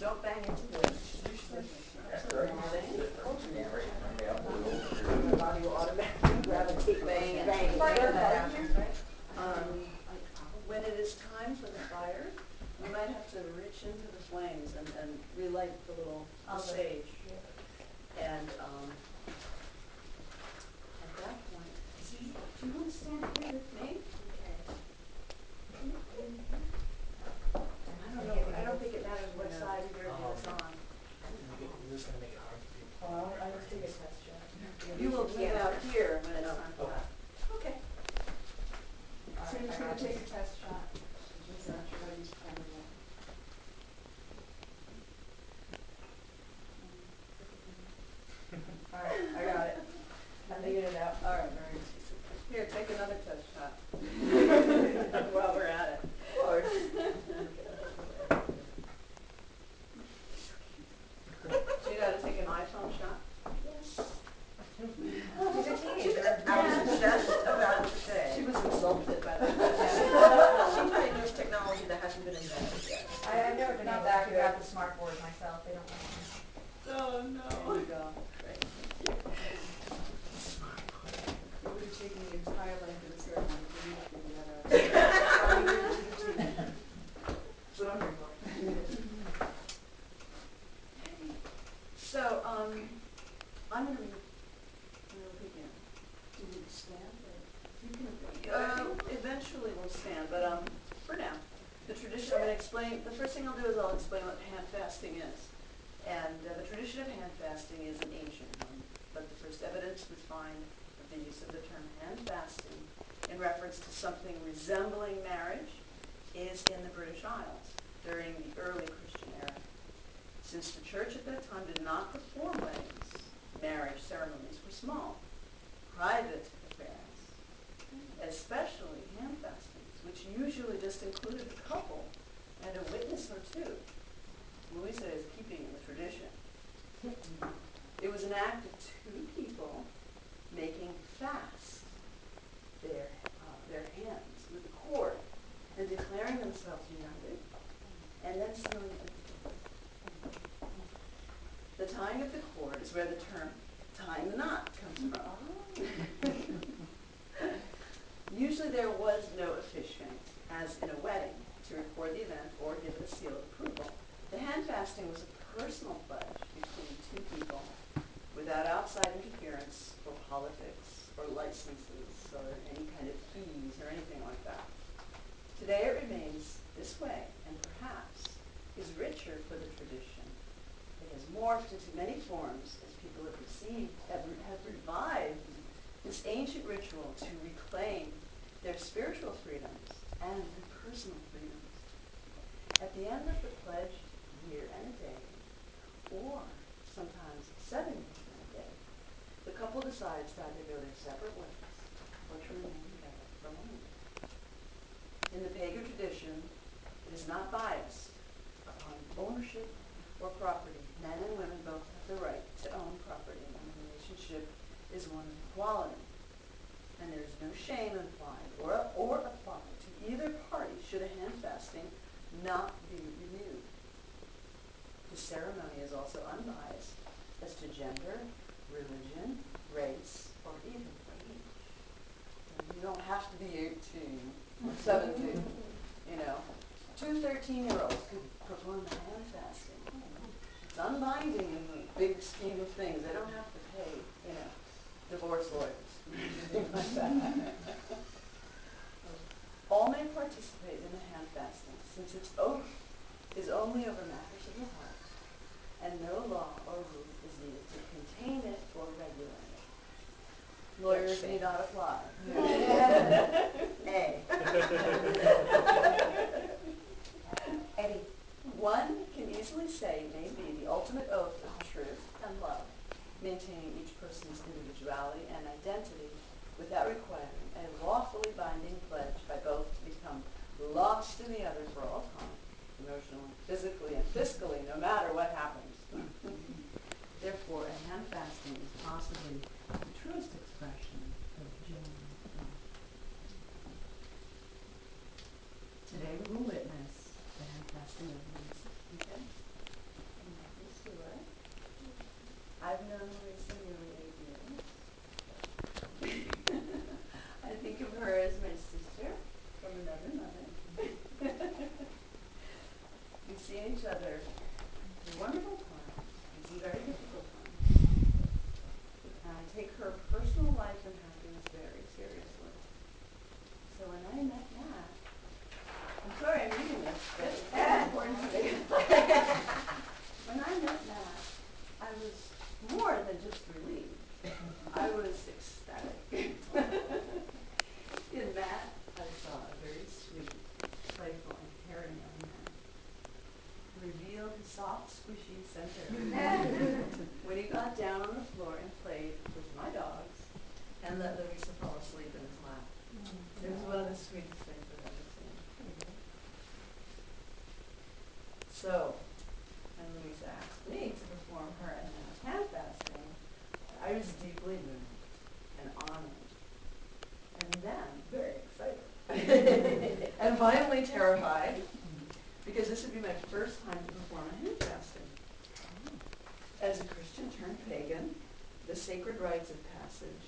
don't bang into wood. Absolutely nothing. Your body will automatically gravitate bang. When it is time for the fire, you might have to reach into the flames and relight the sage. And at that point, do you want to stand here with me? I don't think it matters what side of your view is on. This is going to make it hard for people. Well, I will take a test shot. You will move out here when it's time for that. Okay. So you're just going to take a test shot. Just not sure how you cover that. Alright, I got it. I figured it out. Alright, very nice. Here, take another test shot. While we're at it. Of course. Do you know how to take an iPhone shot? Yes. She's a teenager. I was just about to say. She was insulted by that. She probably knows technology that hasn't been invented yet. I've never been able to figure out the smart board myself. They don't like me. Oh no. There you go. Great. It would have taken the entire length of the ceremony for you to figure that out. That's what I'm here for. So, I'm going to begin. Do you stand? You can. Eventually we'll stand, but for now, the tradition. I'm going to explain. The first thing I'll do is I'll explain what hand fasting is, and the tradition of hand fasting is an ancient one. But the first evidence we find of the use of the term hand fasting in reference to something resembling marriage is in the British Isles during the early Christian era. Since the church at that time did not perform weddings, marriage ceremonies were small, private affairs, especially hand fastings, which usually just included the couple and a witness or two. Luisa is keeping in the tradition. It was an act of two people making fast their hands with a cord and declaring themselves united, and then sealing it with the cord. The tying of the cord is where the term tying the knot comes from. Usually there was no officiant, as in a wedding, to record the event or give it a seal of approval. The hand fasting was a personal pledge between two people without outside interference or politics or licenses or any kind of fees or anything like that. Today it remains this way and perhaps is richer for the tradition. It has morphed into many forms as people have revived this ancient ritual to reclaim their spiritual freedoms and their personal freedoms. At the end of the pledged year and a day, or sometimes 7 years and a day, the couple decides to either go their separate ways or to remain together for longer. In the pagan tradition, it is not biased upon ownership or property. Men and women both have the right to own property, and the relationship is one of equality. And there is no shame implied or applied to either party should a hand fasting not be renewed. The ceremony is also unbiased as to gender, religion, race, or even age. You don't have to be 18 or 17, Two 13-year-olds could perform the hand fasting. It's unbinding in the big scheme of things. They don't have to pay, divorce lawyers. Like that. All may participate in the hand fasting, since its oath is only over matters of the heart, and no law or rule is needed to contain it or regulate it. Lawyers need not apply. A. Eddie. One can easily say may be the ultimate oath of truth and love, maintaining each person's individuality and identity without requiring a lawfully binding pledge by both to become lost in the other for all time, emotionally, physically, and fiscally, no matter what happens. Therefore, a hand fasting is possibly the truest expression of genuine love. Today we will witness the hand fasting of Luisa. Okay? seeing each other through wonderful times and some very difficult times. And I take her personal life and happiness very seriously. So when I met Matt, I'm sorry I'm reading this, but it's important to me. When I met Matt, I was more than just relieved. I was ecstatic. In Matt, I saw a very sweet, playful, and caring young man who revealed his soft, squishy center when he got down on the floor and played with my dogs and let Luisa fall asleep in his lap. It was one of the sweetest things I've ever seen. So, when Luisa asked me to perform her and Matt's handfasting, I was deeply moved and honored, and then very excited, and violently terrified, because this would be my first time to perform a handfasting. As a Christian turned pagan, the sacred rites of passage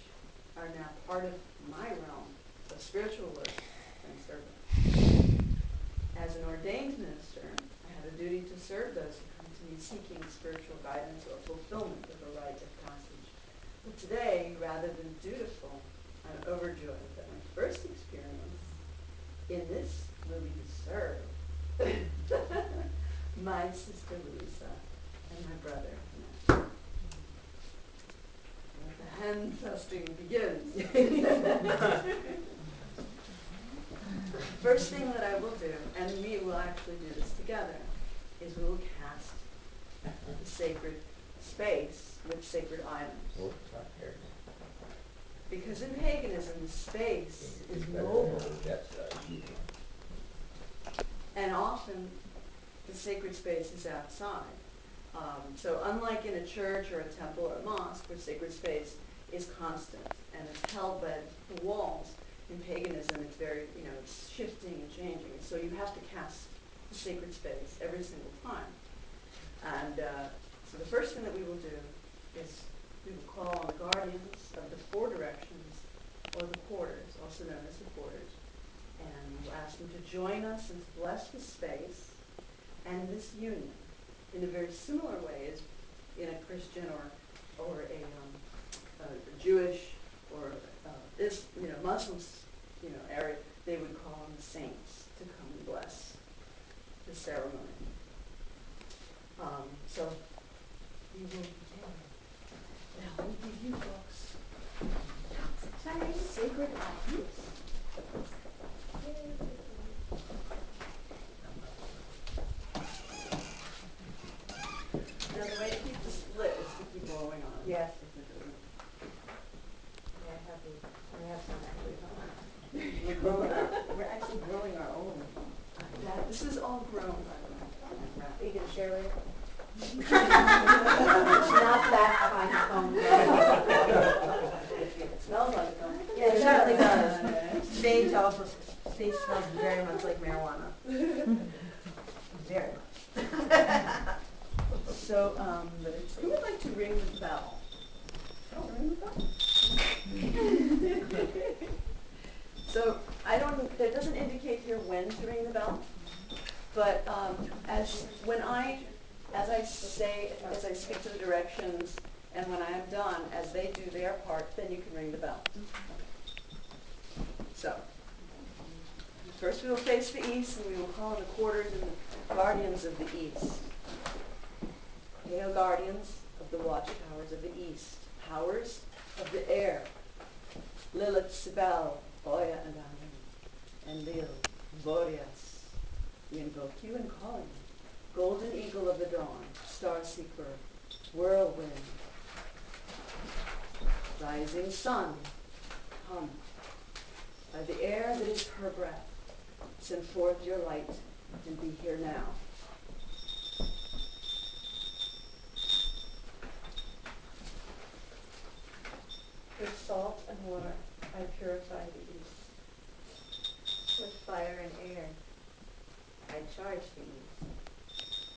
are now part of my realm of spiritual work and service. As an ordained minister, I have a duty to serve those who come to me seeking spiritual guidance or fulfillment of a rite of passage. But today, rather than dutiful, I'm overjoyed that my first experience in this will be to serve my sister Luisa and my brother Matt. Let the handfasting begins. First thing that I will do, and we will actually do this together, is we will cast the sacred space with sacred items. Because in paganism, the space is mobile. And often, the sacred space is outside. So unlike in a church or a temple or a mosque, where sacred space is constant and it's held by the walls, in paganism it's very, it's shifting and changing. So you have to cast the sacred space every single time. And so the first thing that we will do is we will call on the guardians of the four directions, or the porters, also known as the porters, and we'll ask them to join us and to bless the space and this union in a very similar way as in a Christian or a Jewish or Muslim area. They would call on the saints to come and bless the ceremony. So we will begin. Now let me give you folks sacred items. Now the way to keep this lit is to keep blowing on it. Yes. If it doesn't. I have some actually. We're actually growing our own. This is all grown, by the way. Are you gonna share it? It's not that kind of phone. It smells like foam. Yeah, it certainly does. Sage smells very much like marijuana. Very much. So, who would like to ring the bell? Ring the bell? So, it doesn't indicate here when to ring the bell, but as I speak to the directions, and when I am done, as they do their part, then you can ring the bell. So, first we will face the east, and we will call on the quarters and the guardians of the east. Hail, guardians of the watchtowers of the east, powers of the air, Lilith, Sibel, Oya, and Amen, Enlil, Boreas. We invoke you and call you, golden eagle of the dawn, star seeker, whirlwind, rising sun, come. By the air that is her breath, send forth your light and be here now.